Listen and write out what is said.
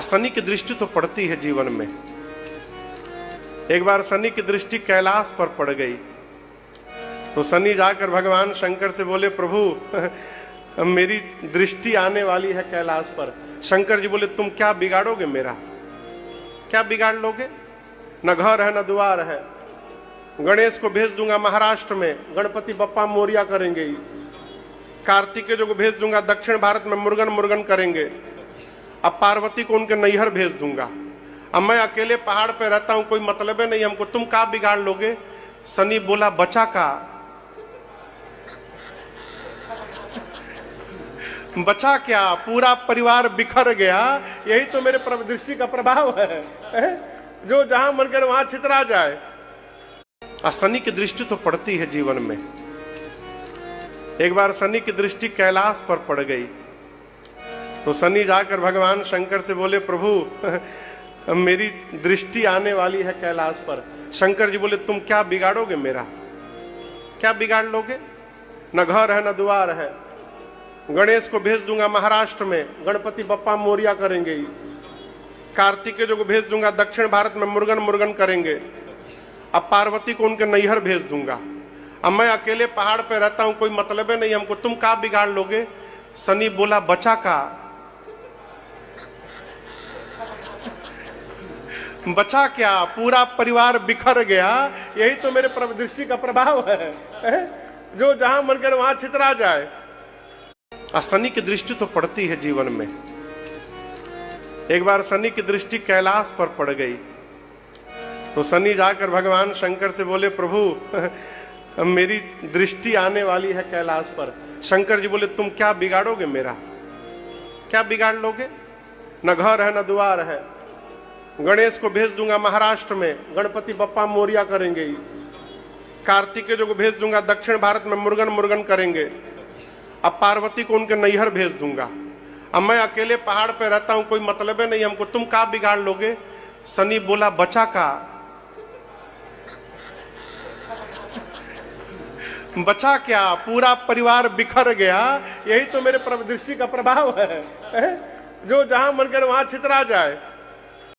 शनि की दृष्टि तो पड़ती है जीवन में। एक बार शनि की दृष्टि कैलाश पर पड़ गई तो शनि जाकर भगवान शंकर से बोले, प्रभु मेरी दृष्टि आने वाली है कैलाश पर। शंकर जी बोले, तुम क्या बिगाड़ोगे मेरा, क्या बिगाड़ लोगे? न घर है न द्वार है। गणेश को भेज दूंगा महाराष्ट्र में, गणपति बप्पा मोरिया करेंगे। कार्तिकेय को भेज दूंगा दक्षिण भारत में, मुर्गन मुर्गन करेंगे। अब पार्वती को उनके नैहर भेज दूंगा। अब मैं अकेले पहाड़ पे रहता हूं, कोई मतलब नहीं हमको, तुम क्या बिगाड़ लोगे? शनि बोला, बचा का? बचा क्या? पूरा परिवार बिखर गया। यही तो मेरे दृष्टि का प्रभाव है, जो जहां मन कर वहां छितरा जाए। शनि की दृष्टि तो पड़ती है जीवन में। एक बार शनि की दृष्टि कैलाश पर पड़ गई तो शनि जाकर भगवान शंकर से बोले, प्रभु मेरी दृष्टि आने वाली है कैलाश पर। शंकर जी बोले, तुम क्या बिगाड़ोगे मेरा, क्या बिगाड़ लोगे? न घर है न द्वार है। गणेश को भेज दूंगा महाराष्ट्र में, गणपति बप्पा मोरिया करेंगे। कार्तिकेय को भेज दूंगा दक्षिण भारत में, मुर्गन मुर्गन करेंगे। अब पार्वती को उनके नैहर भेज दूंगा। अब मैं अकेले पहाड़ पे रहता हूं, कोई मतलब नहीं हमको, तुम क्या बिगाड़ लोगे? शनि बोला, बचा का? बचा क्या? पूरा परिवार बिखर गया। यही तो मेरे दृष्टि का प्रभाव है, जो जहां मन कर वहां छितरा जाए। शनि की दृष्टि तो पड़ती है जीवन में। एक बार शनि की दृष्टि कैलाश पर पड़ गई तो शनि जाकर भगवान शंकर से बोले, प्रभु मेरी दृष्टि आने वाली है कैलाश पर। शंकर जी बोले, तुम क्या बिगाड़ोगे मेरा, क्या बिगाड़ लोगे? न घर है न द्वार है। गणेश को भेज दूंगा महाराष्ट्र में, गणपति बप्पा मोरिया करेंगे। कार्तिकेय को भेज दूंगा दक्षिण भारत में, मुर्गन मुर्गन करेंगे। अब पार्वती को उनके नैहर भेज दूंगा। अब मैं अकेले पहाड़ पे रहता हूं, कोई मतलब नहीं हमको, तुम क्या बिगाड़ लोगे? शनि बोला, बचा का? बचा क्या? पूरा परिवार बिखर गया। यही तो मेरे दृष्टि का प्रभाव है, जो जहां मन कर वहां छितरा जाए।